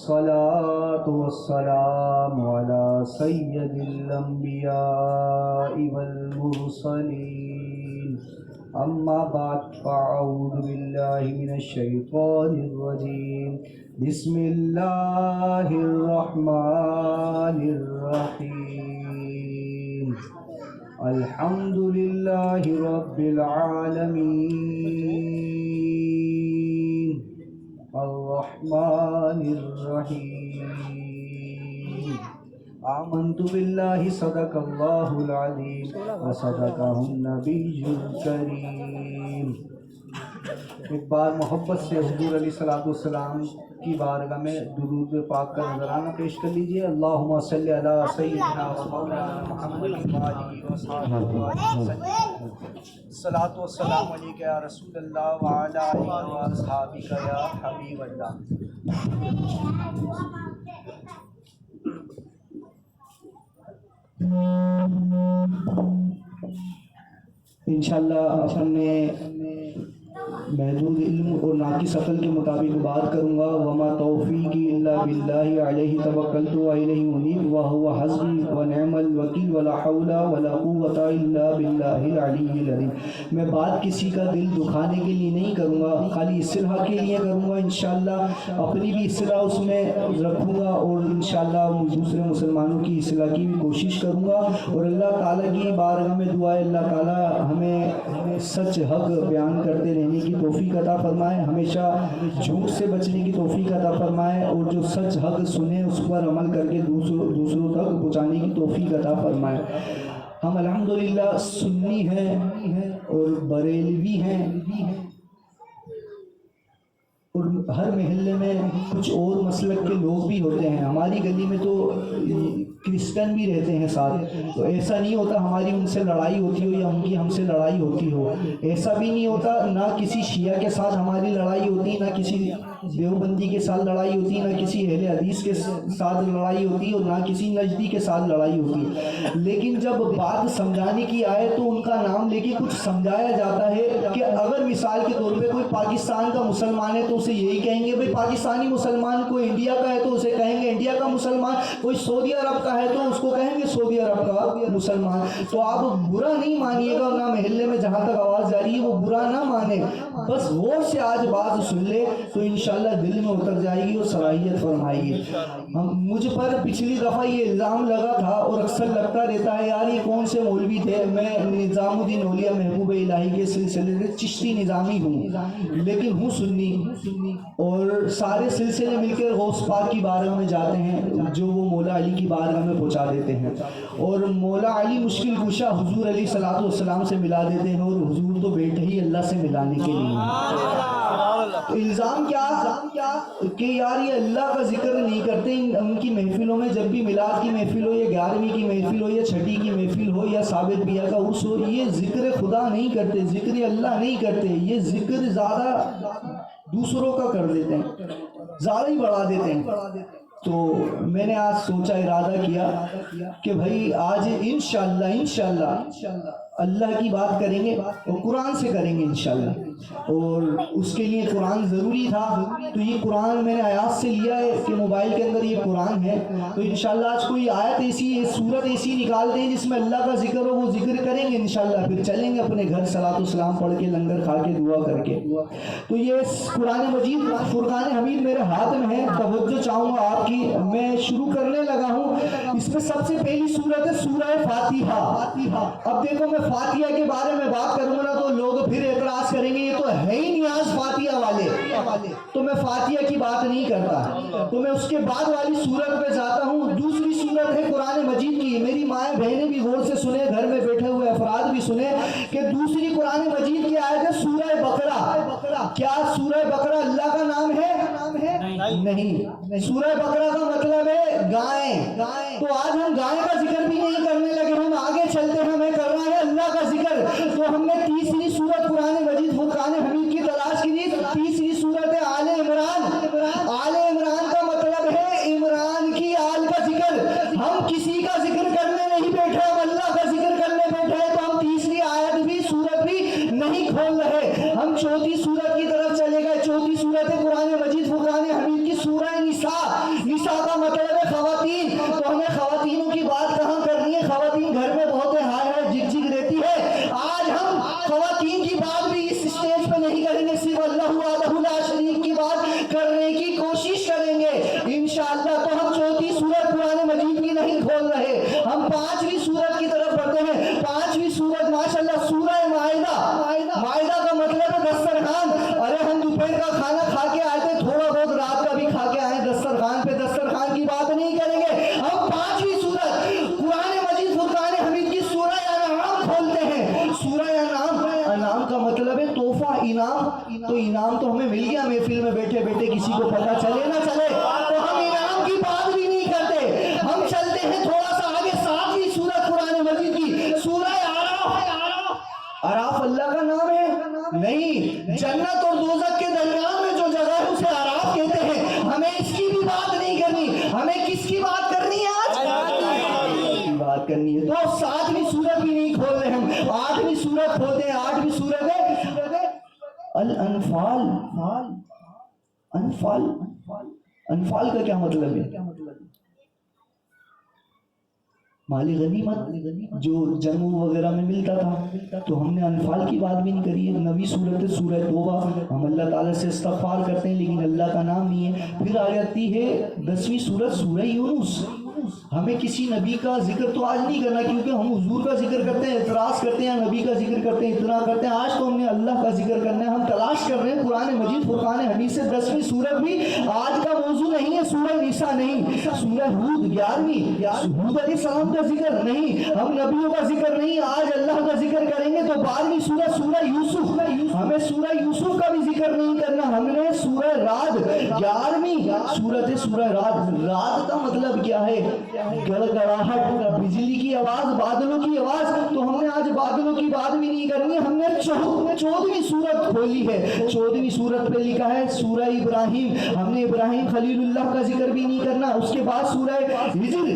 والصلاة والسلام على سيد الأنبياء والمرسلين أما بعد فأعوذ بالله من الشيطان الرجيم بسم الله الرحمن الرحيم الحمد لله رب العالمين الرحمن الرحيم آمنت بالله صدق الله العظيم وصدقه النبي الكريم۔ ایک بار محبت سے حضور علیہ الصلوۃ والسلام کی بارگاہ میں درود پاک کا نذرانہ پیش کر لیجئے۔ اللہم صلی علی سیدنا و مولانا محمد وآلہ وصحبہ وسلم۔ الصلاۃ والسلام علیک یا رسول اللہ وعلی آلہ واصحابہ یا حبیب اللہ۔ انشاءاللہ ہم نے محدود علم اور ناقص عقل کے مطابق بات کروں گا۔ وما توفیقی الا باللہ علیہ توکلت والیہ انیب وہو حسبی ونعم الوکیل ولا حول ولا قوۃ الا باللہ العلی العظیم۔ میں بات کسی کا دل دکھانے کے لیے نہیں کروں گا، خالی اصلاح کے لیے کروں گا۔ انشاءاللہ اپنی بھی اصلاح اس میں رکھوں گا اور انشاءاللہ دوسرے مسلمانوں کی اصلاح کی بھی کوشش کروں گا، اور اللہ تعالیٰ کی بارگاہ میں دعا ہے اللہ تعالیٰ ہمیں سچ حق بیان کرتے رہنے کی توفیق عطا فرمائے، ہمیشہ جھوٹ سے بچنے کی توفیق عطا فرمائے، اور جو سچ حق سنے اس پر عمل کر کے دوسروں تک پہنچانے کی توفیق عطا فرمائے۔ ہم الحمدللہ سنی ہیں اور بریلوی ہیں، اور ہر محلے میں کچھ اور مسلک کے لوگ بھی ہوتے ہیں۔ ہماری گلی میں تو کرسچن بھی رہتے ہیں ساتھ، تو ایسا نہیں ہوتا ہماری ان سے لڑائی ہوتی ہو یا ان کی ہم سے لڑائی ہوتی ہو، ایسا بھی نہیں ہوتا۔ نہ کسی شیعہ کے ساتھ ہماری لڑائی ہوتی، نہ کسی دیوبندی کے ساتھ لڑائی ہوتی، نہ کسی اہل حدیث کے ساتھ لڑائی ہوتی، اور نہ کسی نجدی کے ساتھ لڑائی ہوتی۔ لیکن جب بات سمجھانے کی آئے تو ان کا نام لے کے کچھ سمجھایا جاتا ہے کہ اگر مثال کے طور پہ کوئی پاکستان کا مسلمان ہے تو اسے یہی کہیں گے بھائی پاکستانی مسلمان، کوئی انڈیا کا ہے تو اسے کہیں گے انڈیا کا مسلمان، کوئی سعودی عرب کا ہے تو اس کو کہیں گے سعودی عرب کا مسلمان۔ تو آپ برا نہیں مانیے گا، نہ محلے میں جہاں تک آواز جاری ہے وہ برا نہ مانے، بس غور سے آج بات سن لے تو انشاءاللہ دل میں اتر جائے گی اور صلاحیت فرمائے گی۔ مجھ پر پچھلی دفعہ یہ الزام لگا تھا اور اکثر لگتا رہتا ہے یار یہ کون سے مولوی تھے۔ میں نظام الدین اولیاء محبوب الہی کے سلسلے سے چشتی نظامی ہوں، لیکن ہوں سنی، اور سارے سلسلے مل کر غوث پاک کی بارگاہ میں جاتے ہیں جو وہ مولا علی کی بارگاہ میں پہنچا دیتے ہیں، اور مولا علی مشکل کشا حضور علیہ الصلوۃ والسلام سے ملا دیتے ہیں، اور حضور تو بیٹھے ہی اللہ سے ملانے کے لیے۔ الزام کیا کہ یار یہ اللہ کا ذکر نہیں کرتے ان کی محفلوں میں، جب بھی میلاد کی محفل ہو یا 11ویں کی محفل ہو یا 6ٹھی کی محفل ہو یا ثابت بیاہ کا عرس ہو، یہ ذکر خدا نہیں کرتے، ذکر اللہ نہیں کرتے، یہ ذکر زیادہ دوسروں کا کر دیتے ہیں، زیادہ ہی بڑھا دیتے ہیں۔ تو میں نے آج سوچا، ارادہ کیا کہ بھائی آج انشاءاللہ اللہ کی بات کریں گے اور قرآن سے کریں گے انشاءاللہ، اور اس کے لیے قرآن ضروری تھا۔ تو یہ قرآن میں نے آیات سے لیا ہے کہ موبائل کے اندر یہ قرآن ہے، تو انشاءاللہ آج کوئی آیت ایسی سورت ایسی نکال دیں جس میں اللہ کا ذکر ہو، وہ ذکر کریں گے انشاءاللہ، پھر چلیں گے اپنے گھر صلاۃ والسلام پڑھ کے، لنگر کھا کے، دعا کر کے۔ تو یہ قرآن مجید فرقان حمید میرے ہاتھ میں ہے، توجہ چاہوں گا آپ کی، میں شروع کرنے لگا ہوں۔ اس میں سب سے پہلی سورت ہے سورہ فاتحہ۔ اب دیکھو میں فاتحہ کے بارے میں بات کروں گا تو لوگ پھر اعتراض کریں گے یہ تو ہے ہی نیاز فاتحہ والے، تو میں فاتحہ کی بات نہیں کرتا، تو میں اس کے بعد والی سورت پہ جاتا ہوں۔ دوسری سورت ہے قرآن مجید کی، میری مائیں بہنیں بھی غور سے سنیں، گھر میں بیٹھے ہوئے افراد بھی سنیں کہ دوسری قرآن مجید کی آیت ہے سورہ بقرہ۔ کیا سورہ بقرہ اللہ کا نام ہے؟ نہیں، سورہ بقرہ کا مطلب ہے گائیں۔ تو آج ہم گائیں کا ذکر بھی نہیں کرنے لگے، ہم آگے چلتے ہیں، ہمیں کرنا ہے اللہ کا ذکر۔ تو ہم نے تیسری سورت قرآن مجید فرقان حمید کی تلاش کی، تیسری سورت ہے آل عمران۔ آل عمران کا مطلب ہے عمران کی آل کا ذکر۔ ہم کسی کا ذکر کرنے نہیں بیٹھے، ہم اللہ کا ذکر کرنے بیٹھے ہیں، تو ہم تیسری آیت بھی سورت بھی نہیں کھول رہے، ہم چوتھی سورت کی طرف چلے گئے۔ چوتھی سورت ہے قرآن مجید فرقان حمید کی سورہ نساء۔ پانچویں سورت کی طرف بڑھتے ہیں. پانچویں سورت ماشاءاللہ سورہ مائدہ. مائدہ کا مطلب ہے دسترخوان. ارے ہم دوپہر کا کھانا کھا کے آئے تھے, تھوڑا بہت رات کا بھی کھا کے آئے دسترخوان پہ. دسترخوان کی بات نہیں کریں گے ہم. پانچویں سورت قرآن مجید فرقان حمید کی سورہ انعام کھولتے ہیں. سورہ انعام, انعام کا مطلب ہے تحفہ, انعام. تو انعام تو ہمیں مل گیا محفل میں بیٹھے بیٹھے, کسی کو پتہ چلے نہ چلے تو ہم انعام کی بات بھی نہیں کرتے. ہم چلتے ہیں تھوڑا سا آگے. ساتویں سورت قرآن مجید کی سورہ اعراف. اعراف اللہ کا نام ہے نہیں, جنت اور دوزخ کے درمیان میں جو جگہ ہے اسے اعراف کہتے ہیں. ہمیں اس کی بھی بات نہیں کرنی. ہمیں کس کی بات کرنی ہے آج؟ بات کرنی ہے. تو ساتویں سورت بھی نہیں کھول رہے ہم, آٹھویں سورت کھولتے ہیں. آٹھویں سورت ہے الانفال. انفال, انفال کا کیا مطلب ہے؟ مالی غنیمت جو جنگ وغیرہ میں ملتا تھا. تو ہم نے انفال کی بات بھی نہیں کری ہے. نویں سورت ہے سورہ توبہ. ہم اللہ تعالیٰ سے استغفار کرتے ہیں لیکن اللہ کا نام نہیں ہے. پھر آ جاتی ہے 10ویں سورت سورہ یونس. ہمیں کسی نبی کا ذکر تو آج نہیں کرنا کیونکہ ہم حضور کا ذکر کرتے ہیں, اعتراض کرتے ہیں, نبی کا ذکر کرتے ہیں, اتنا کرتے ہیں. آج تو ہم نے اللہ کا ذکر کرنا ہے. ہم تلاش کر رہے ہیں قرآن مجید فرقان حمید سے 10ویں سورت بھی آج کا موضوع نہیں ہے. سورہ نساء نہیں, سورہ ہود 11ویں, ہود علیہ السلام کا ذکر نہیں, ہم نبیوں کا ذکر نہیں. آج اللہ کا ذکر کریں گے. تو 12ویں سورت سورہ یوسف, ہمیں سورہ یوسف کا بھی ذکر نہیں کرنا. ہم نے سورہ رعد 11ویں سورت ہے سورہ رعد. رعد کا مطلب کیا ہے؟ گڑگڑاہٹ, بجلی کی آواز, بادلوں کی آواز. تو ہم نے آج بادلوں کی بات بھی نہیں کرنی. ہم نے 14ویں سورت کھولی ہے. 14ویں سورت پہ لکھا ہے سورہ ابراہیم. ہم نے ابراہیم خلیل اللہ کا ذکر بھی نہیں کرنا. اس کے بعد سورہ ہجر,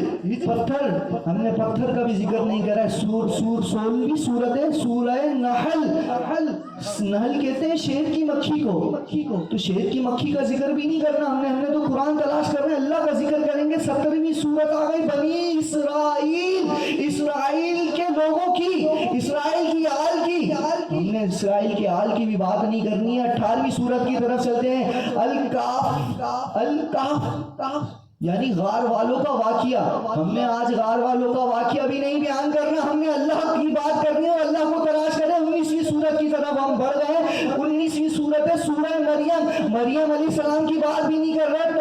پتھر, ہم نے پتھر کا بھی ذکر نہیں کرا ہے. 16ویں سورت ہے سورہ نحل. نحل کہتے ہیں شیر کی مکھی کو. تو شیر کی مکھی کا ذکر بھی نہیں کرنا ہم نے تو قرآن تلاش کر رہے ہیں, اللہ کا ذکر کریں گے. 17ویں سورت آ گئی بنی اسرائیل, اسرائیل کے لوگوں کی, اسرائیل کی آل کی. ہم نے اسرائیل کے آل کی بھی بات نہیں کرنی ہے. 18ویں سورت کی طرف چلتے ہیں. الکہف یعنی غار والوں کا واقعہ. ہم نے آج غار والوں کا واقعہ بھی نہیں بیان کرنا. ہم نے اللہ کی بات کرنی ہے, اللہ کو تلاش کریں. 19ویں سورت کی طرف ہم بڑھ گئے. 19ویں سورت ہے سورہ مریم. مریم علیہ السلام کی بات بھی نہیں کر رہے. تو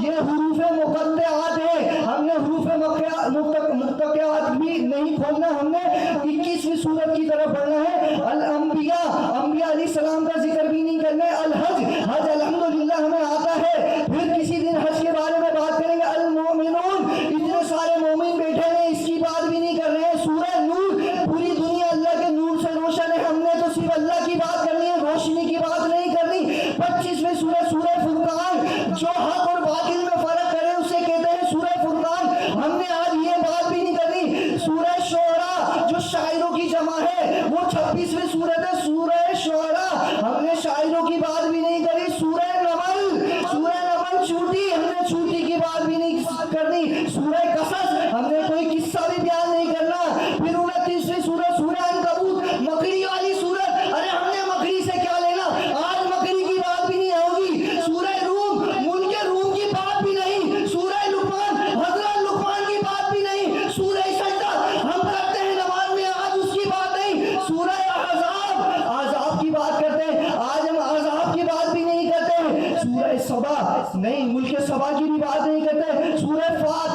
یہ حروف مقطعات ہے. ہم نے حروف مقطعات بھی نہیں کھولنا. ہم نے 21ویں سورت کی طرف بڑھنا ہے. الانبیاء, انبیاء علیہ السلام کا ذکر بھی نہیں کرنا ہے. الحج, حج الحمدللہ ہمیں آتا ہے. پھر کسی دن حج کے بارے میں بات کریں گے. المومنون, اتنے سارے مومن بیٹھے ہیں, اس کی بات بھی نہیں کر رہے ہیں. سورہ نور, پوری دنیا اللہ کے نور سے روشن ہے. ہم نے تو صرف اللہ کی بات کرنی ہے, روشنی کی بات نہیں کرنی. 25ویں سورہ سورہ فرقان, جو حق اور باطل میں فرق کرے اسے کہتے ہیں سورہ فرقان. ہم نے آج یہ بات بھی نہیں کرنی. سورہ شعراء جو شاعروں کی جمع ہے وہ 26ویں سورت ہے سورہ شعراء. ہم نے شاعروں کی بات بھی نہیں کری. سورہ نمل, سورہ نمل چوٹی, ہم نے چوٹی کی بات بھی نہیں کرنی. سورہ قصص, ہم نے کوئی قصہ بھی بیان نہیں کرنا. پھر 29ویں سورت سورہ عنکبوت, مکڑی والی سورت. ارے ہم نے مکڑی سے کیا لینا, آج مکڑی کی بات بھی نہیں ہوگی. سورہ روم, ملک روم کی بات بھی نہیں. سورہ لقمان, حضرت لقمان کی بات بھی نہیں. سورہ سجدہ ہم کرتے ہیں نماز میں, آج اس کی بات نہیں. سورہ احزاب, احزاب کی بات کرتے ہیں, آج ہم احزاب کی بات بھی نہیں کرتے. سورہ سبا نہیں, ملک سبا کی بھی بات نہیں کرتے. سورہ فاطر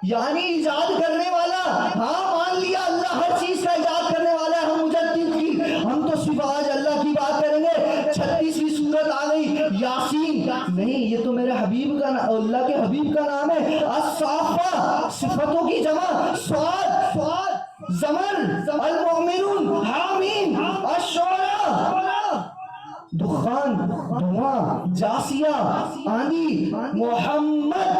یعنی ایجاد کرنے والا. ہاں مان لیا اللہ ہر چیز کا ایجاد کرنے والا ہے. ہم مجدد کی, ہم تو صرف آج اللہ کی بات کریں گے. 36ویں سورت آ گئی یاسین. نہیں, یہ تو میرے حبیب کا, اللہ کے حبیب کا نام ہے. الصافہ, صفتوں کی جمع. صاد, زمر, المؤمنون, حامین, الشعراء, دخان, دھواں, جاسیہ, آندھی, محمد.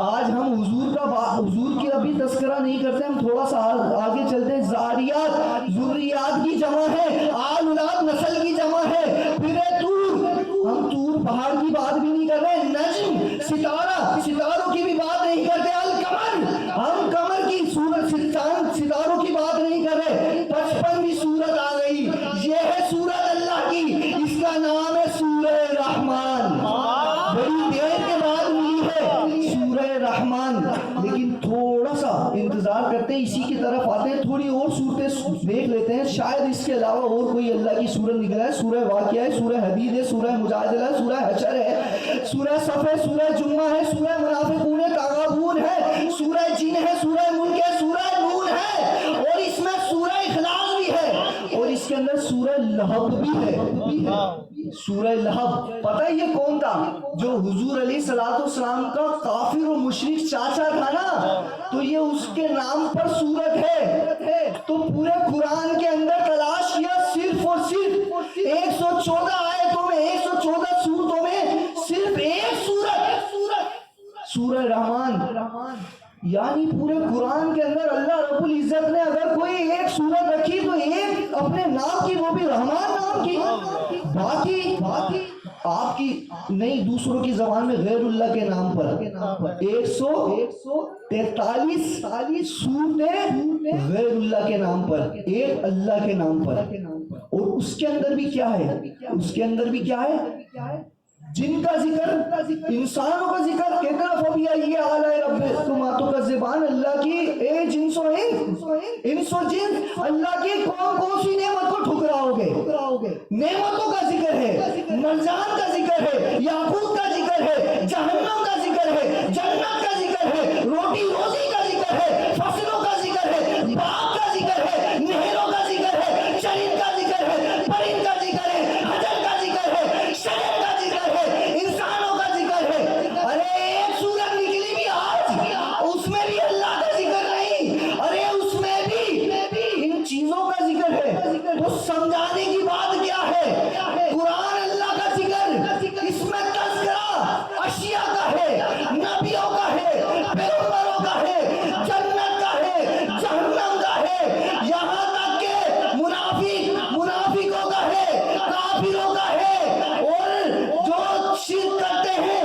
آج ہم حضور کی ابھی تذکرہ نہیں کرتے, ہم تھوڑا سا آگے چلتے ہیں. زاریات, ذریات کی جمع ہے. آل اولاد, نسل کی جمع ہے. پھر تور, ہم تور پہاڑ کی بات بھی نہیں کر رہے. نجم, ستارہ, ستاروں کی بھی بات نہیں کرتے. القمر, ہم قمر کی سورت, ستاروں کی بات نہیں کر رہے. 55ویں سورت آ گئی. یہ ہے سورت اللہ کی, اس کا نام ہے سورہ رحمان. بڑی دیر کے بعد لی ہے سورہ رحمان. لیکن تھوڑا سا انتظار کرتے ہیں, اسی کی طرف آتے ہیں, تھوڑی اور صورتیں دیکھ لیتے ہیں, شاید اس کے علاوہ اور کوئی اللہ کی سورت نکلا ہے. سورہ واقعہ ہے, سورہ حدید ہے, سورہ مجادلہ ہے, سورہ حشر ہے, سورہ صف ہے, سورہ جمعہ ہے, سورہ منافقون ہے, تغابون ہے, سورہ جن ہے, سورہ ملک ہے, سورہ نون ہے, اور اس میں سورہ اخلاص بھی ہے, اور اس کے اندر سورہ لہب بھی ہے. سورہ لہب, پتہ ہے یہ کون تھا؟ جو حضور علیہ الصلوۃ والسلام کا کافر و مشرک چاچا تھا نا, تو یہ اس کے نام پر سورت ہے. تو پورے قرآن کے اندر تلاش کیا, صرف اور صرف 114 آیتوں میں, 114 سورتوں میں صرف ایک سورت, سورہ رحمان. یعنی پورے قرآن کے اندر اللہ رب العزت نے اگر کوئی ایک سورت رکھی تو ایک اپنے نام کی, وہ بھی رحمان نام کی. باقی آپ کی نہیں, دوسروں کی زبان میں غیر اللہ کے نام پر 143 سورتیں غیر اللہ کے نام پر, ایک اللہ کے نام پر. اور اس کے اندر بھی کیا ہے؟ جن کا ذکر, انسانوں کا ذکر. کتنا فبیا یہ اعلی ربکم تکذبان, اللہ کی اے انس و جن, اللہ کی کون سی نعمت کو ٹھکراؤ گے؟ نعمتوں کا ذکر ہے, مرجان کا ذکر ہے, یاقوت کا ذکر ہے, جہنم کا ذکر ہے, جنت کا ذکر ہے, روٹی روزی کا ذکر ہے, فصلوں کا ذکر ہے, باغ کا ذکر ہے, نہروں کا ذکر ہے, چرند کا ذکر ہے, پرند کا ذکر ہے, حجر کا ذکر ہے, شجر کا ذکر ہے, انسانوں کا ذکر ہے. ارے ایک سورت نکلی بھی آج, اس میں بھی اللہ کا ذکر نہیں, ارے اس میں بھی ان چیزوں کا ذکر ہے. تو سمجھانے کی بات کیا ہے؟ قرآن اللہ کا ذکر, اس میں تذکرہ اشیاء کا ہے, نبیوں کا ہے, پیغمبروں کا ہے, جنت کا ہے, جہنم کا ہے, یہاں تک کہ منافقوں کا ہے, کافروں کا ہے, اور جو شرک کرتے ہیں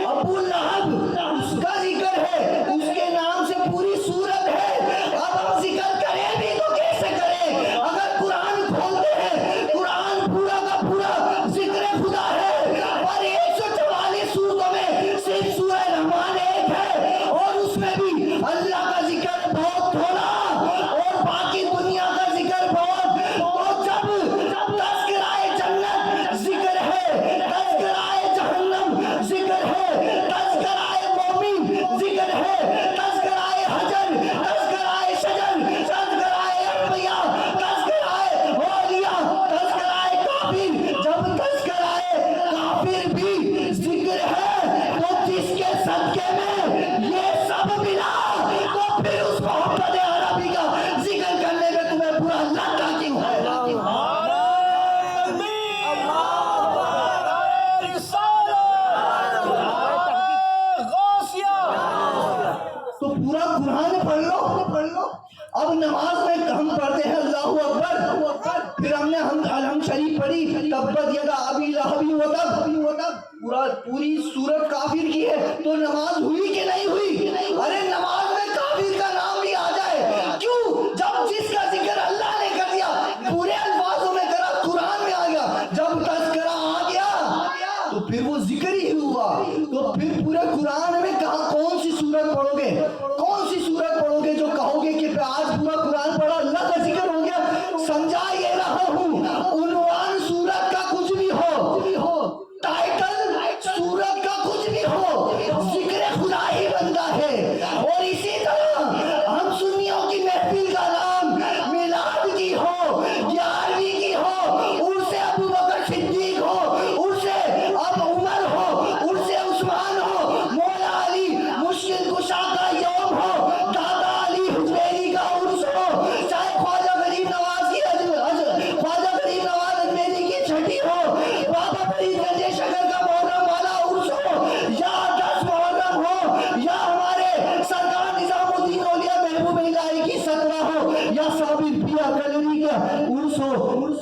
ابو لہب, اس کا ذکر ہے, اس کے نام سے پوری سورت ہے. اب ہم ذکر کریں بھی تو کیسے کریں؟ اگر قرآن کھولتے ہیں, قرآن پورا کا پورا ذکر خدا ہے, اور 144 سورتوں میں صرف سورہ رحمان ایک ہے, اور اس میں بھی اللہ کا ذکر بہت تھوڑا, اور باقی دنیا کا ذکر بہت. تو جب تذکرہ جنت ذکر ہے, تذکرہ جہنم ذکر ہے, تذکرہ مومن ذکر ہے, تذکرہ حجر, تذکرہ شجر, تذکرہ انبیاء, تذکرہ اولیاء, تذکرہ کافر, جب تذکرہ کافر بھی ذکر ہے, تو جس کے صدقے میں یہ سب ملا, تو پھر اس محمد عربی کا ذکر کرنے میں تمہیں برا لگتا کیوں ہے؟ تو پورا قرآن پڑھ لو. اب نماز میں ہم پڑھتے ہیں اللہ اکبر, پھر ہم نے الحمد شریف پڑھی, تبت یدا ابی لہب وتب, پوری سورت کافر کی ہے, تو نماز ہوئی کہ نہیں ہوئی؟ ارے نماز میں کافر کا نام بھی آ جائے, کیوں؟ جب جس کا ذکر اللہ نے کر دیا, پورے الفاظوں میں کرا, قرآن میں آ گیا, جب تذکرہ آ گیا تو پھر وہ ذکر ہی ہوا. تو پھر پورے قرآن میں کہاں کون سی سورت پڑھو گے جو کہو گے کہ آج پورا قرآن پڑھا, اللہ کا ذکر ہو گیا؟ سمجھا یہ رہا ہوں, عنوان سورت کا کچھ بھی ہو, ٹائٹل سورت کا کچھ بھی ہو, ذکر خدا ہی بنتا ہے. اور اسی طرح ہم سنیوں کی محفل کا نام میلاد کی ہو, 11ویں کی ہو, عرس ابو بکر صدیق ہو, عرس اب عمر ہو, عرس عثمان ہو, مولا علی مشکل کشا کا یوم ہو, دادا علی حجویری کا عرس ہو, چاہے خواجہ غریب نواز اجمیری کی چھٹی ہو, بابا فرید گنج شکر کا محرم والا عرس ہو, یا 10 محرم ہو, یا ہمارے سرکار نظام الدین اولیاء محبوب الہی کی 17 ہو, یا صابر پیا کلری کا عرس ہو,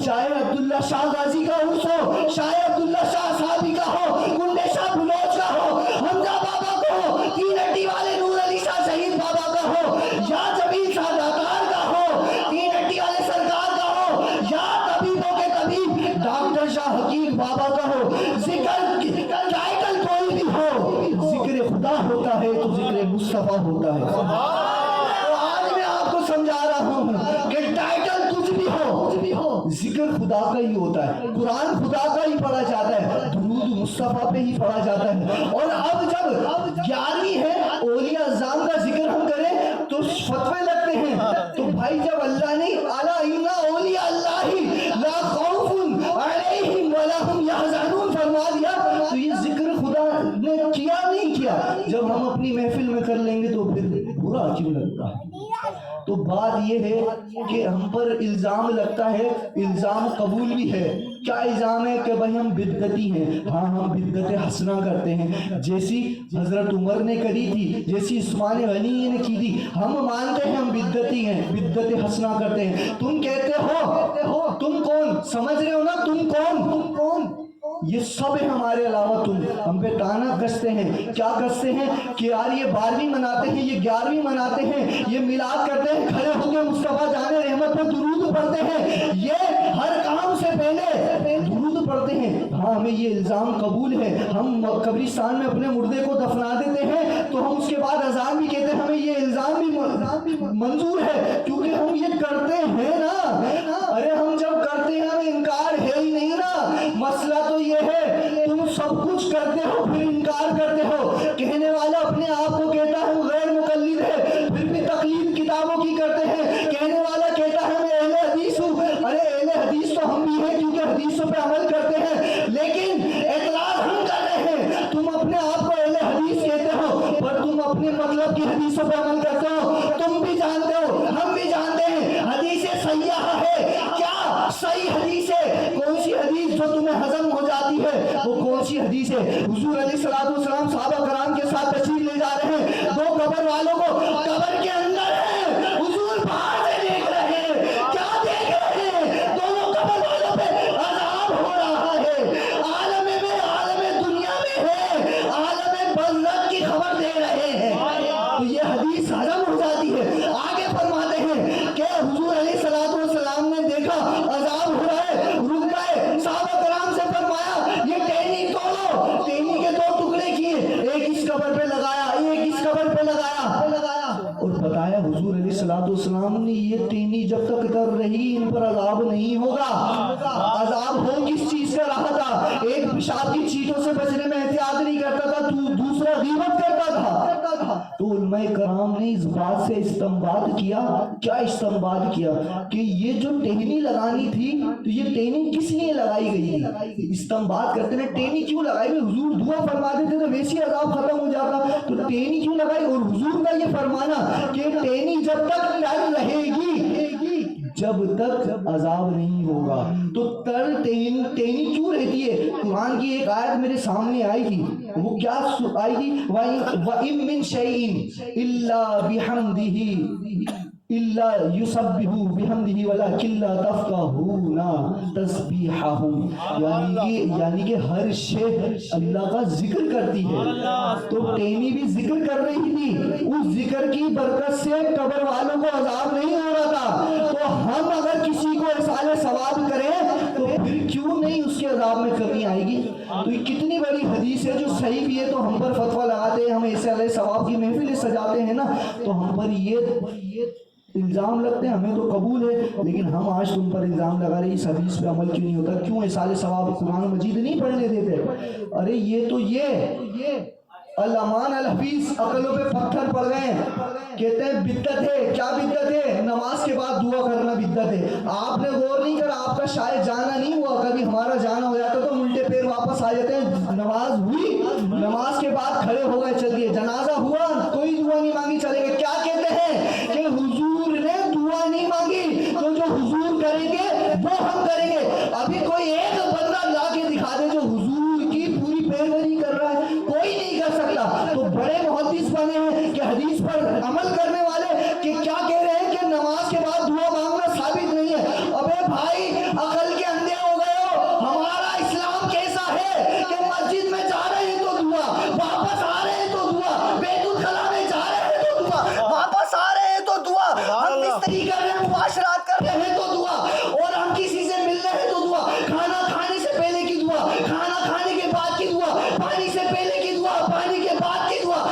چاہے عبداللہ شاہ غازی کا عرس ہو, چاہے عبداللہ شاہ صحابی کا ہو, کنڈے شاہ بلوچ کا ہو, حمزہ بابا کا ہو, تین ہٹی والے نور علی شاہ شہید بابا کا ہو, یا جمیل شاہ داکار کا ہو, تین ہٹی والے سرکار کا ہو, یا طبیبوں کے طبیب ڈاکٹر شاہ حقیق بابا کا ہو, ذکر ٹائٹل کوئی بھی ہو, ذکر خدا ہوتا ہے تو ذکر مصطفیٰ ہوتا ہے. تو آج میں آپ کو سمجھا رہا ہوں کہ ٹائٹل کچھ بھی ہو, ذکر خدا کا ہی ہوتا ہے, قرآن خدا کا ہی پڑھا جاتا ہے, درود مصطفیٰ پہ ہی پڑھا جاتا ہے. اور اب جب 11ویں ہے اولیاء اعظام کا ذکر ہم کریں تو فتوے لگتے ہیں. تو بھائی جب اللہ نے الا ان اولیاء اللہ لا خوف علیہم ولا هم یحزنون فرما دیا, تو یہ ذکر خدا نے کیا نہیں کیا. جب ہم اپنی محفل میں کر لیں گے تو پھر برا کیوں لگتا ہے؟ تو بات یہ ہے کہ ہم پر الزام لگتا ہے, الزام قبول بھی ہے. کیا الزام ہے؟ کہ بھائی ہم بدعتی ہیں. ہاں ہم بدعت حسنہ کرتے ہیں, جیسی حضرت عمر نے کری تھی, جیسی عثمان غنی نے کی تھی. ہم مانتے ہیں ہم بدعتی ہیں, بدعت حسنہ کرتے ہیں. تم کہتے ہو تم کون سمجھ رہے ہو نا, تم کون یہ سب ہے ہمارے علاوہ تم. ہم پہ تانا کستے ہیں. کیا کستے ہیں کہ یار یہ 12ویں مناتے ہیں, یہ 11ویں مناتے ہیں, یہ میلاد کرتے ہیں, کھڑے ہو کے مصطفیٰ جان رحمت پہ درود پڑھتے ہیں, یہ ہر کام سے پہلے درود پڑھتے ہیں. ہاں ہمیں یہ الزام قبول ہے. ہم قبرستان میں اپنے مردے کو دفنا دیتے ہیں تو ہم اس کے بعد اذان بھی کہتے ہیں. ہمیں یہ الزام بھی منظور ہے کیونکہ ہم یہ کرتے ہیں نا. ارے ہم جب کرتے ہیں ہمیں انکار ہے ہی نہیں نا. مسئلہ تو یہ ہے تم سب کچھ کرتے ہو پھر انکار کرتے ہو. کہنے والا اپنے آپ کو کہتا ہے غیر مقلد ہے, پھر بھی تقلید کتابوں کی کرتے ہیں. کہنے والا کہتا ہے میں اہل حدیث ہوں. ارے اہل حدیث تو ہم بھی ہیں کیونکہ حدیثوں پہ عمل کرتے ہیں, لیکن اعتراض ہم کر رہے ہیں. تم اپنے آپ کو اہل حدیث کہتے ہو پر تم اپنے مطلب کی حدیثوں پہ عمل کرتے ہو. تم بھی جانتے ہو, ہم بھی جانتے ہیں حدیث صحیحہ ہے. کیا صحیح حدیث ہے؟ کون سی حدیث جو تمہیں ہضم ہو جاتی ہے وہ کون سی حدیث ہے؟ حضور علیہ الصلوۃ والسلام صحابہ کرام کے ساتھ تشریف لے جا رہے ہیں, 2 قبر والوں کو قبر کے اندر ہے, حضور باہر سے دیکھ رہے ہیں. کیا دیکھ رہے ہیں؟ دونوں قبر والوں پہ عذاب ہو رہا ہے. عالم دنیا میں ہے, عالم برزخ کی خبر دے رہے ہیں. تو یہ حدیث ہضم ہو جاتی ہے. آگے فرماتے ہیں کہ حضور علیہ الصلوۃ والسلام نے دیکھا عذاب ہو رہا ہے, رک گئے. صحابہ کرام سے فرمایا یہ ٹہنی توڑو. ٹہنی کے 2 ٹکڑے کیے, ایک اس قبر پہ لگایا, ایک اس قبر پہ لگایا, اور بتایا حضور علیہ الصلوۃ والسلام نے یہ ٹہنی جب تک تر رہی ان پر عذاب نہیں ہوگا. عذاب ہو کس چیز کا رہا تھا؟ ایک پیشاب کی چیٹوں سے بچنے میں احتیاط نہیں کرتا تھا, دوسرا غیبت کرتا تھا. تو علماء کرام نے اس بات سے استنباط کیا. کیا استنباط کیا؟ کہ یہ جو ٹہنی لگانی تھی تو یہ ٹہنی کس لیے لگائی گئی تھی؟ استنباط کرتے ہیں ٹہنی کیوں لگائی گئی؟ حضور دعا فرما دیتے تو ویسے عذاب ختم ہو جاتا, تو ٹہنی کیوں لگائی؟ اور حضور کا یہ فرمانا کہ ٹہنی جب تک تر رہے گی جب تک عذاب نہیں ہوگا. تو تر ٹہنی کیوں رہتی ہے؟ قرآن کی ایک آیت میرے سامنے آئی تھی, وہ کیا آئی تھی؟ وَإِن مِّن شَيْءٍ إِلَّا بِحَمْدِهِ إِلَّا يُسَبِّحُ بِحَمْدِهِ وَلَكِن لَّا تَفْقَهُونَ تَسْبِيحَهُمْ. یعنی کہ ہر شے اللہ کا ذکر کرتی ہے. تو ٹہنی بھی ذکر کر رہی تھی, اس ذکر کی برکت سے قبر والوں کو عذاب نہیں ہو رہا تھا. تو ہم اگر کسی کو احسان ثواب کریں تو پھر کیوں نہیں اس کے عذاب میں کمی آئے گی؟ تو یہ کتنی بڑی حدیث ہے جو صحیح بھی ہے, تو ہم پر فتویٰ لگاتے ہیں, ہم ایسے علیہ ثواب کی محفلیں سجاتے ہیں نا, تو ہم پر یہ الزام لگتے ہیں. ہمیں تو قبول ہے, لیکن ہم آج تم پر الزام لگا رہے اس حدیث پہ عمل کیوں نہیں ہوتا؟ کیوں احسان ثواب قرآن مجید نہیں پڑھنے دیتے؟ ارے یہ تو یہ الامان الحفیظ عقلوں پہ پتھر پڑ گئے, کہتے ہیں بدعت ہے. کیا بدعت ہے؟ نماز کے بعد دعا کرنا بدعت ہے. آپ نے غور نہیں کرا, آپ کا شاید جانا نہیں ہوا, کبھی ہمارا جانا ہو جاتا تو الٹے پیر واپس آ جاتے ہیں. نماز ہوئی, نماز کے بعد کھڑے ہو گئے, چل دیے. جنازہ ہوا, کوئی دعا نہیں مانگی, چلے گئے. کیا کہتے ہیں کہ حضور نے دعا نہیں مانگی, تو جو حضور کریں گے وہ ہم کریں گے. ابھی کوئی ایک بندہ لا کے دکھا دے جو حضور کی پوری پیروی کر رہا ہے, کوئی نہیں کر سکتا. تو بڑے محدث بنے ہیں کہ حدیث پر عمل کرنے والے کہ کیا کہہ رہے ہیں کہ نماز کے بعد دعا مانگنا ثابت نہیں ہے. ابے بھائی عقل کے اندھے ہو گئے ہو. ہمارا اسلام کیسا ہے کہ مسجد میں جا رہے ہیں تو دعا, واپس آ رہے ہیں تو دعا, بیت الخلا میں جا رہے ہیں تو دعا, واپس آ رہے ہیں تو دعا, ہم مستری کر رہے ہیں, معاشرات کر رہے ہیں تو دعا, اور ہم کسی سے مل رہے ہیں تو دعا, کھانا کھانے سے پہلے کی دعا, کھانا کھانے کے بعد کی دعا, پانی سے پہلے کی دعا, پانی کے بعد کی دعا.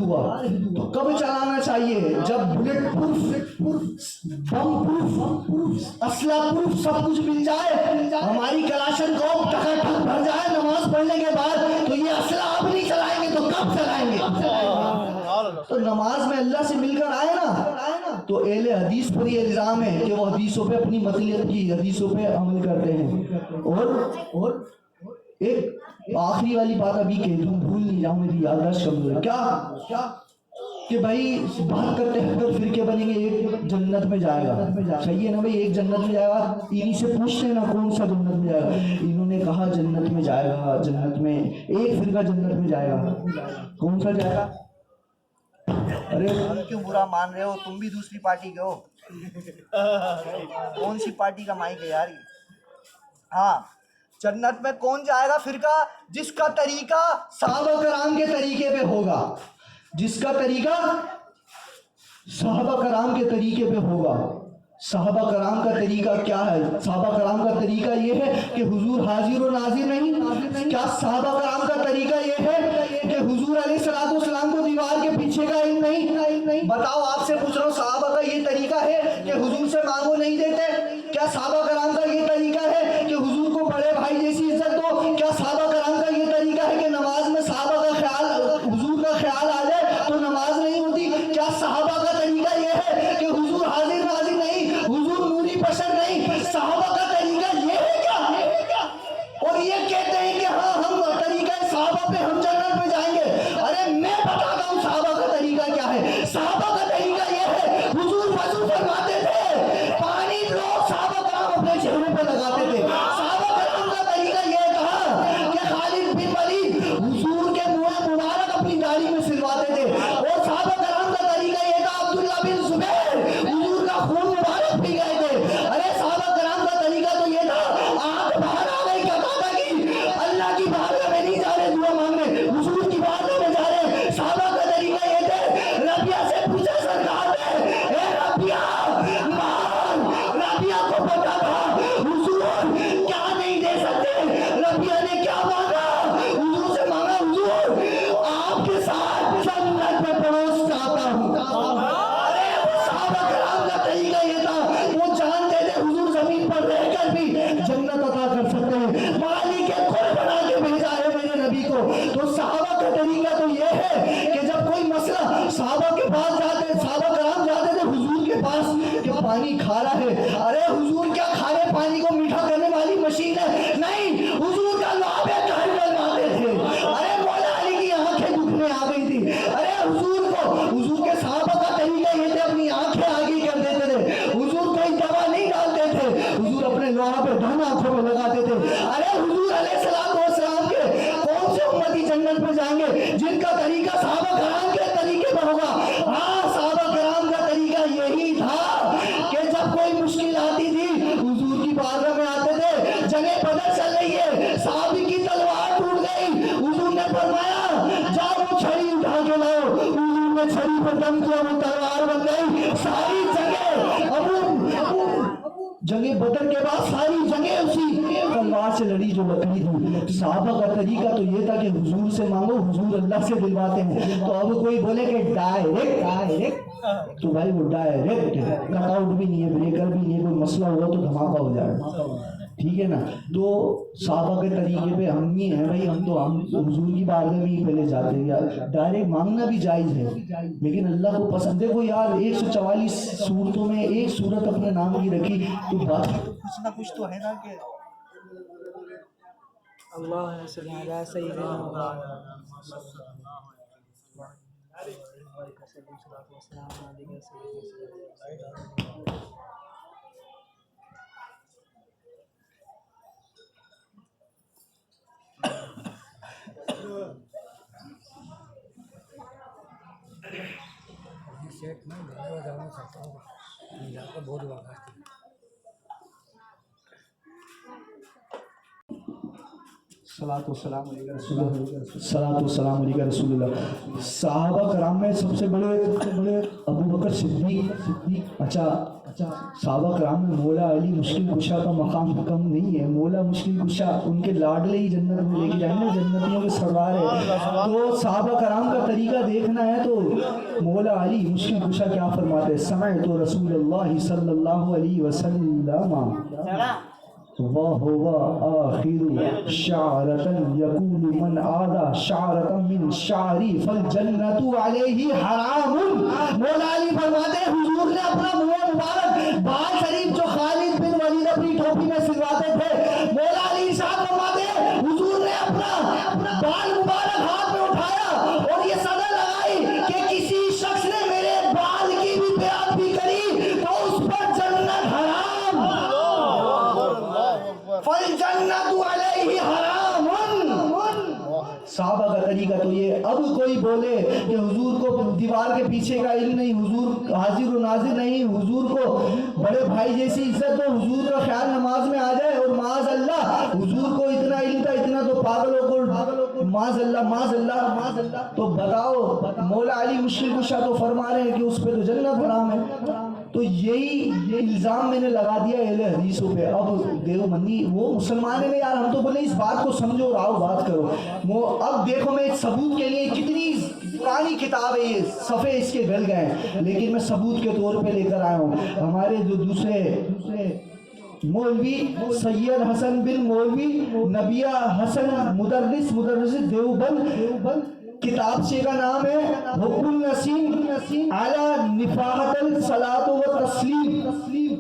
ہوا تو کب چلانا چاہیے؟ جب بلٹ پروف، بم پروف، اسلحہ پروف سب کچھ مل جائے، ہماری کلاشن کو ٹکا ٹک بھر جائے نماز پڑھنے کے بعد، تو یہ اسلحہ اب نہیں چلائیں گے تو کب چلائیں گے؟ تو نماز میں اللہ سے مل کر آئے نا، تو اہل حدیث پر یہ الزام ہے کہ وہ حدیثوں پہ اپنی مطلب کی حدیثوں پہ عمل کرتے ہیں۔ اور ایک آخری والی بات ابھی کہہ دوں، بھول نہیں جاؤں، میری یادداشت کمزور ہے، کیا کہ بھائی بات کرتے ہیں اگر فرقے بنیں گے، ایک جنت میں جائے گا، صحیح ہے نا بھائی، ایک جنت میں جائے گا، انہی سے پوچھتے ہیں نا کون سا جنت میں جائے گا، انہوں نے کہا جنت میں جائے گا، جنت میں ایک فرقہ جنت میں جائے گا، کون سا جائے گا؟ ارے کیوں برا مان رہے ہو؟ تم بھی دوسری پارٹی کے ہو، کون سی پارٹی کا مائک ہے یار؟ ہاں، جنت میں کون جائے گا؟ فرقہ جس کا طریقہ صحابہ کرام کے طریقے پہ ہوگا، جس کا طریقہ صحابہ کرام کے طریقے پہ ہوگا۔ صحابہ کرام کا طریقہ کیا ہے؟ صحابہ کرام کا طریقہ یہ ہے کہ حضور حاضر و ناظر نہیں۔ کیا صحابہ کرام کا طریقہ یہ ہے کہ حضور علیہ السلام کو دیوار کے پیچھے کا علم نہیں؟ بتاؤ، آپ سے پوچھ رہا ہوں، صحابہ کا یہ طریقہ ہے کہ حضور سے مانگو نہیں دیتے؟ کیا صحابہ کرام کا یہ طریقہ ہے کہ حضور کو بڑے بھائی جیسی عزت دو؟ کیا صحابہ کرام کا یہ طریقہ ہے کہ نماز میں صحابہ کا خیال، حضور کا خیال آ جائے تو نماز نہیں ہوتی؟ کیا صحابہ کا طریقہ یہ ہے کہ حضور حاضر ناظر نہیں، حضور نوری بشر نہیں؟ صحابہ کا طریقہ یہ ہے کیا؟ اور یہ کہتے ہیں کہ ہاں ہم طریقہ صحابہ پہ ہم جنت میں جائیں گے۔ ارے میں بتاتا ہوں صحابہ کا طریقہ کیا ہے۔ صحابہ کا طریقہ یہ ہے، حضور وضو فرماتے تھے، پانی لوگ صحابہ کرام اپنے چہروں پہ لگاتے تھے۔ صحابہ کرام کا طریقہ یہ تھا کہ خالد بن ولید حضور کے منہ مبارک اپنی داڑھی میں سلواتے تھے، اور صحابہ کرام کا طریقہ یہ تھا، عبداللہ بن زبیر حضور کا خون مبارک پی گئے تھے۔ ارے صحابہ کرام کا طریقہ تو یہ تھا، آنکھ باہر آ گئی، کیا کہا کہ اللہ کی بارگاہ میں نہیں جا رہے دعا مانگنے، حضور کی بارگاہ میں جا رہے ہیں۔ صحابہ کا طریقہ یہ تھے، ربیہ سے پوچھا سرکار نے، اے ربیہ مان، ربیہ کو پتا تھا حضور کیا نہیں دے سکتے، ربیہ نے کیا مانگا؟ حضور سے مانگا، حضور آپ کے ساتھ جنت میں پڑوس چاہتا ہوں۔ ارے وہ صحابہ کرام کا طریقہ یہ تھا، وہ جانتے تھے حضور زمین پر رہ کر بھی جنت عطا کر سکتے ہیں، مالی کے کھل بنا کے بھیجا ہے میرے نبی کو۔ تو صحابہ کا طریقہ تو یہ ہے کہ جب کوئی مسئلہ صحابہ کے پاس جاتے، صحابہ کرام جاتے تھے حضور کے پاس کہ پانی کھارا ہے، ارے حضور کیا کھارے پانی کو میٹھا کرنے والی مشین ہے؟ نہیں، حضور کا لعاب کہر ڈلواتے تھے۔ ارے مولا علی کی آنکھیں دکھنے آ گئی تھی، ارے حضور کو، حضور کے صحابہ کا طریقہ یہ تھے، اپنی آنکھیں آگے کر دیتے تھے، حضور کوئی دوا نہیں ڈالتے تھے، حضور اپنے لوہا پہ دھن آنکھوں میں لگاتے تھے۔ ارے حضور علیہ السلام کے کون سے امتی جنت میں جائیں گے جن کا طریقہ صحابہ کرام کے طریقے پر ہوگا؟ ہاں، صحابہ کرام کا طریقہ یہی تھا کہ جب کوئی مشکل آتی تھی حضور کی بارگاہ میں آتے تھے، جنگ بدر چل رہی ہے، صحابی کی تلوار ٹوٹ گئی، حضور نے فرمایا جاؤ وہ چھڑی اٹھا کے لاؤ، حضور نے چھڑی پر دم کیا، وہ تلوار بن گئی۔ ساری جگہ جنگ بدر کے بعد ساری جگہ اسی تلوار سے لڑی جو لکڑی تھی۔ صحابہ کا طریقہ تو یہ تھا کہ حضور سے مانگو، حضور اللہ سے دلواتے ہیں۔ تو اب کوئی بولے کہ ڈائریکٹ، تو بھائی وہ ڈائریکٹ کٹ آؤٹ بھی نہیں ہے، بریکر بھی نہیں ہے، کوئی مسئلہ ہوا تو دھماکہ ہو جائے، ٹھیک ہے نا؟ تو صحابہ کے طریقے پہ ہم ہی ہیں بھائی، ہم حضور کی بارگاہ میں ہی پہلے جاتے ہیں یار، ڈائریکٹ مانگنا بھی جائز ہے، لیکن اللہ کو پسند ہے۔ وہ یار 144 صورتوں میں ایک صورت اپنے نام کی رکھی، تو بات کچھ نہ کچھ تو ہے نا کہ اللہ صلی اللہ علیہ سیٹ میں جانا چاہتا ہوں، بہت بڑا صلاۃ والسلام علیہ رسول اللہ، صلاۃ والسلام علیہ رسول اللہ۔ صحابہ کرام میں سب سے بڑے ابو بکر صدیق۔ اچھا صحابہ کرام میں مولا علی مشکل کشا کا مقام کم نہیں ہے۔ مولا مشکل کشا ان کے لاڈلے ہی جنت میں لے کے جائیں گے، جنتیوں کے سردار ہے۔ تو صحابہ کرام کا طریقہ دیکھنا ہے تو مولا علی مشکل کشا کیا فرماتے ہیں؟ سمعت رسول اللہ صلی اللہ علیہ وسلم وَهُوَ آخِرُ شَعْرَةً يَقُولُ مَنْ عَادَ شَعْرَةً مِّن شَعْرِي فَالْجَنَّةُ عَلَيْهِ حَرَامٌ۔ مولا علی فرماتے ہیں حضور نے اپنا منہ مبارک بال شریف جو خالد بن ولید اپنی ٹوپی میں سلواتے تھے، مولا علی صاحب فرماتے ہیں حضور نے اپنا بال مبارک ہاتھ میں اٹھایا اور یہ صدا لگائی کہ کسی شخص نے میرے بال کی بھی بیعت بھی کری تو اس پر جنت حرام، فالجنت علیہ حرام۔ صحابہ کا طریقہ تو یہ۔ اب کوئی بولے کہ حضور کو دیوار کے پیچھے کا علم نہیں، حضور حاضر و ناظر نہیں، حضور کو بڑے بھائی جیسی عزت ہو، حضور کا خیال نماز میں آ جائے، اور معاذ اللہ حضور کو اتنا علم تھا، اتنا تو پاگلوں کو معاذ اللہ۔ تو بتاؤ مولا علی مشکل کشا تو فرما رہے ہیں کہ اس پہ تو جنت حرام ہے۔ تو یہی الزام میں نے لگا دیا اہل حدیثوں پہ۔ اب دیوبندی وہ مسلمان ہیں یار، ہم تو بولے اس بات کو سمجھو اور آؤ بات کرو۔ اب دیکھو میں ایک ثبوت کے لیے، کتنی پرانی کتاب ہے یہ، صفحے اس کے گل گئے ہیں، لیکن میں ثبوت کے طور پہ لے کر آیا ہوں۔ ہمارے جو دوسرے مولوی سید حسن بن مولوی نبیہ حسن مدرس دیوبند، کتاب سے کا نام ہے حب النسیم علی نفاحت الصلاۃ و تسلیم،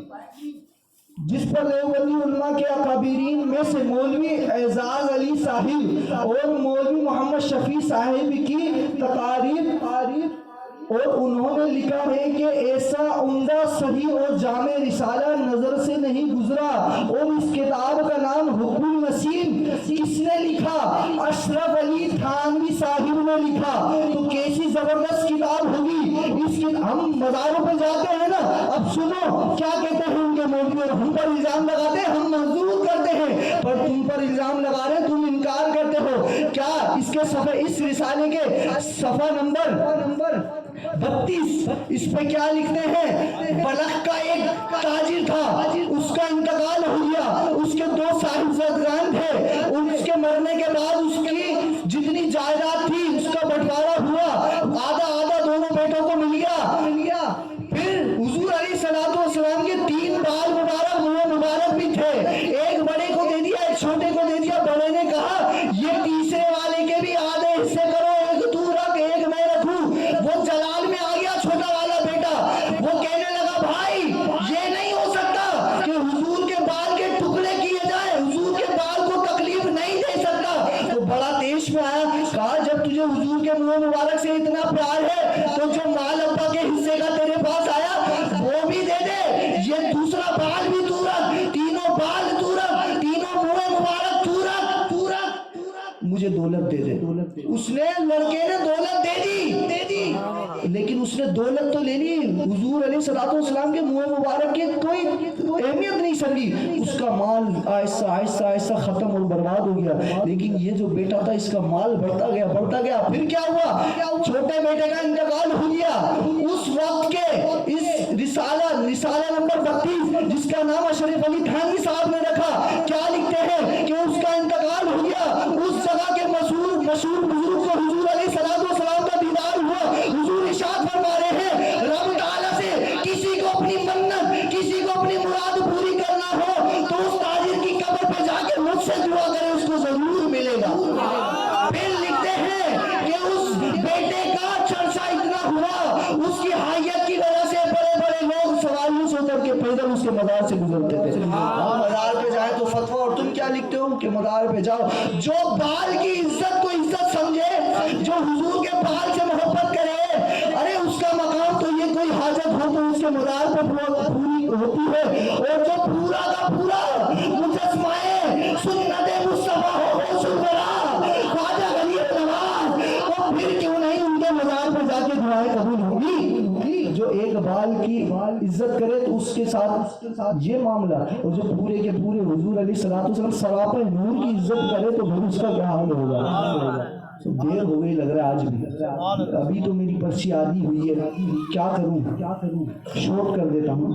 جس پر دیوبندی علماء کے اکابرین میں سے مولوی اعزاز علی صاحب اور مولوی محمد شفیع صاحب کی تقاریر، اور انہوں نے لکھا ہے کہ ایسا عمدہ صحیح اور جامع رسالہ نظر سے نہیں گزرا، اور اس کتاب کا نام حب النسیم کس نے لکھا؟ اشرف علی تھانوی صاحب نے لکھا۔ تو کیسی زبردست کتاب ہوگی اس کی۔ ہم مزاروں پہ جاتے ہیں نا، اب سنو کیا کہتے ہیں ان کے مولوی، اور ہم پر الزام لگاتے ہیں، ہم منظور کرتے ہیں، پر تم پر الزام لگا رہے ہیں، تم انکار کرتے ہو۔ کیا اس کے صفحے، اس رسالے کے صفحہ نمبر 32 اس پہ کیا لکھتے ہیں؟ بلخ کا ایک تاجر تھا، اس کا انتقال ہو گیا، اس کے 2 صاحبزادگان تھے، اس کے مرنے کے بعد اس کی جتنی جائیداد تھی اس کا بٹوارا ہوا، آدھا دونوں بیٹوں کو مل گیا۔ پھر حضور علیہ الصلوۃ والسلام کے 3 بال مبارک، منہ مبارک بھی تھے، ایک بڑے کو دے دیا، ایک چھوٹے کو دے دیا۔ بڑے نے کہا یہ تیسرے والے کے بھی آدھے حصے کرو، ایک تو رکھ ایک میں رکھوں۔ وہ جلال میں آ گیا چھوٹا والا بیٹا، وہ کہنے لگا بھائی یہ نہیں ہو سکتا کہ حضور کے بال کے ٹکڑے کیے جائیں، حضور کے بال کو تکلیف نہیں دے سکتا۔ تو بڑا تیش میں آیا، کہا جب تجھے حضور کے منہ مبارک سے اتنا پیار ہے تو جو مال ابا کے حصے کا تیرے پاس آیا وہ بھی دے دے، یہ دوسرا بال بھی تو رکھ، تینوں بال تو رکھ، تینوں منہ مبارک تو رکھ، مجھے دولت دے دے۔ اس نے، لڑکے نے دولت دے دی، لیکن اس نے دولت تو لے لی، حضور علیہ الصلوۃ والسلام کے منہ مبارک کی کوئی اہمیت نہیں سمجھی۔ اس کا مال آہستہ ختم اور برباد ہو گیا۔ لیکن یہ جو بیٹا تھا اس کا مال بڑھتا گیا۔ پھر کیا ہوا؟ چھوٹے بیٹے کا انتقال ہو گیا۔ اس وقت کے اس رسالہ نمبر 32 جس کا نام اشرف علی تھانوی صاحب نے رکھا، کیا لکھتے ہیں کہ اس کا انتقال ہو گیا۔ اس جگہ کے مشہور بزرگ کو حضور علیہ الصلوۃ والسلام کا دیدار ہوا۔ حضور ارشاد فرما رہے ہیں رب تعالیٰ سے کسی کو اپنی منت، کسی کو اپنی مراد پوری کرنا ہو تو اس تاجر کی قبر پہ جا کے مجھ سے دعا کرے، اس کو ضرور ملے گا۔ پھر لکھتے ہیں کہ اس بیٹے کا چرچا اتنا ہوا، اس کی حیت کی وجہ سے بڑے لوگ سواریوں سے اتر کے پیدل اس کے مزار سے گزرتے تھے۔ مزار پہ جائے تو فتویٰ، اور تم کیا لکھتے ہو کہ مزار پہ جاؤ۔ جو بال کی عزت کو عزت سمجھے، جو حضور کے بال سے محبت کرے، ارے اس کا مقام تو یہ کوئی حاجت ہو تو اس کے مزار پہ پوری ہوتی ہے، اور جو پورا کا پورا مجسمہ سنت مصطفیٰ ہو سلورا خواجہ غریب نواز، تو پھر کیوں نہیں ان کے مزار پہ جا کے دعائیں قبول ہوگی؟ جو ایک بال کی عزت کرے تو اس کے ساتھ یہ معاملہ، اور جو پورے کے پورے حضور علیہ الصلوۃ والسلام سراپا نور کی عزت کرے تو پھر اس کا کیا حال ہوگا؟ دیر ہو گئی لگ رہا ہے آج بھی، ابھی تو میری پرچی آدھی ہوئی ہے، کیا کروں، شورٹ کر دیتا ہوں۔